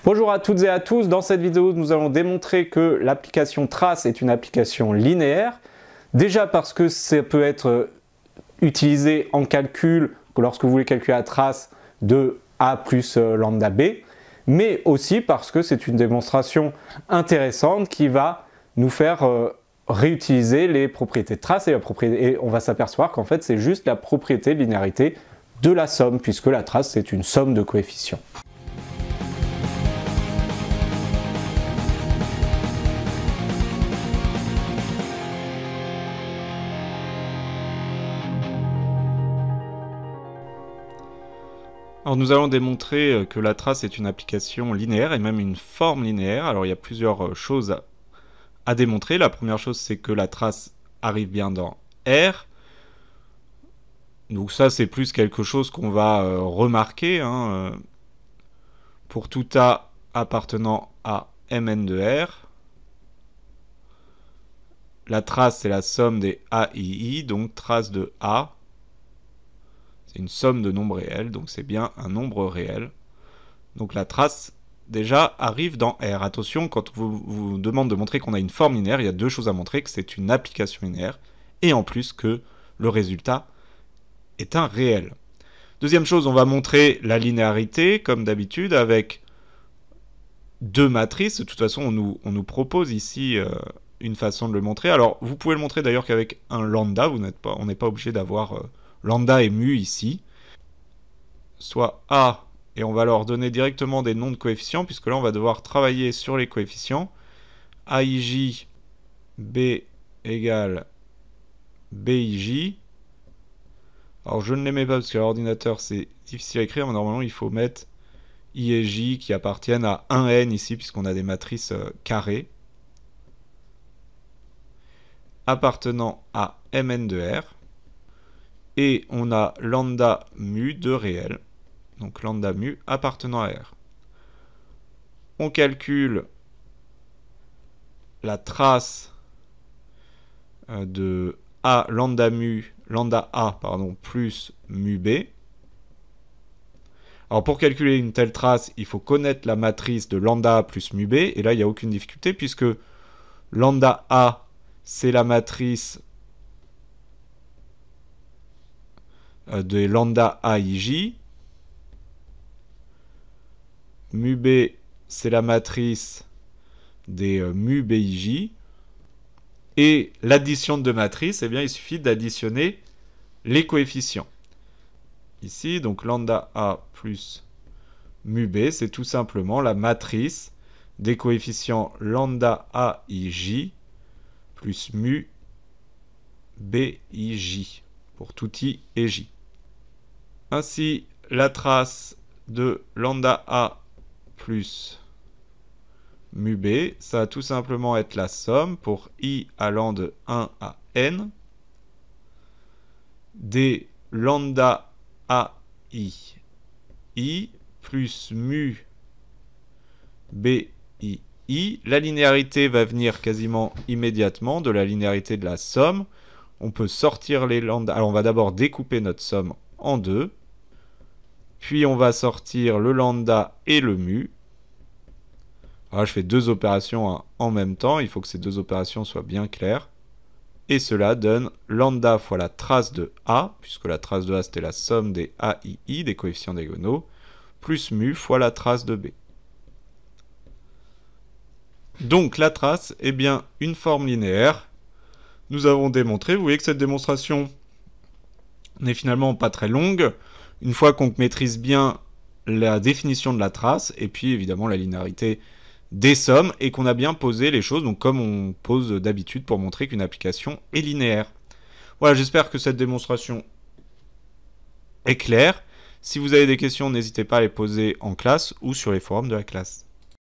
Bonjour à toutes et à tous, dans cette vidéo nous allons démontrer que l'application trace est une application linéaire. Déjà parce que ça peut être utilisé en calcul lorsque vous voulez calculer la trace de A plus lambda B, mais aussi parce que c'est une démonstration intéressante qui va nous faire réutiliser les propriétés de trace et on va s'apercevoir qu'en fait c'est juste la propriété de linéarité de la somme, puisque la trace c'est une somme de coefficients. Alors nous allons démontrer que la trace est une application linéaire et même une forme linéaire. Alors il y a plusieurs choses à démontrer. La première chose, c'est que la trace arrive bien dans R. Donc ça, c'est plus quelque chose qu'on va remarquer. Pour tout A appartenant à Mn de R, la trace, c'est la somme des AII, donc trace de A. C'est une somme de nombres réels, donc c'est bien un nombre réel. Donc la trace, déjà, arrive dans R. Attention, quand on vous demande de montrer qu'on a une forme linéaire, il y a deux choses à montrer, que c'est une application linéaire, et en plus que le résultat est un réel. Deuxième chose, on va montrer la linéarité, comme d'habitude, avec deux matrices. De toute façon, on nous propose ici une façon de le montrer. Alors, vous pouvez le montrer d'ailleurs qu'avec un lambda, on n'est pas obligé d'avoir lambda et mu ici, soit A, et on va leur donner directement des noms de coefficients, puisque là on va devoir travailler sur les coefficients. AIJ, B égale BIJ. Alors je ne les mets pas parce que l'ordinateur c'est difficile à écrire, mais normalement il faut mettre I et J qui appartiennent à 1n ici, puisqu'on a des matrices carrées, appartenant à Mn de R. Et on a lambda mu de réel, donc lambda mu appartenant à R. On calcule la trace de A lambda A plus mu B. Alors pour calculer une telle trace, il faut connaître la matrice de lambda A plus mu B, et là il n'y a aucune difficulté puisque lambda A c'est la matrice de lambda AIJ, mu B c'est la matrice des mu BIJ, et l'addition de deux matrices, eh bien il suffit d'additionner les coefficients. Ici, donc lambda A plus mu B, c'est tout simplement la matrice des coefficients lambda AIJ plus mu BIJ, pour tout I et J. Ainsi, la trace de lambda A plus mu B, ça va tout simplement être la somme pour I allant de 1 à n des lambda AI I plus mu BI. La linéarité va venir quasiment immédiatement de la linéarité de la somme. On peut sortir les lambda. Alors on va d'abord découper notre somme en deux. Puis on va sortir le lambda et le mu. Alors je fais deux opérations en même temps. Il faut que ces deux opérations soient bien claires. Et cela donne lambda fois la trace de A, puisque la trace de A c'était la somme des AII, des coefficients diagonaux, plus mu fois la trace de B. Donc la trace est bien une forme linéaire. Nous avons démontré, vous voyez que cette démonstration n'est finalement pas très longue, une fois qu'on maîtrise bien la définition de la trace, et puis évidemment la linéarité des sommes, et qu'on a bien posé les choses, donc comme on pose d'habitude pour montrer qu'une application est linéaire. Voilà, j'espère que cette démonstration est claire. Si vous avez des questions, n'hésitez pas à les poser en classe ou sur les forums de la classe.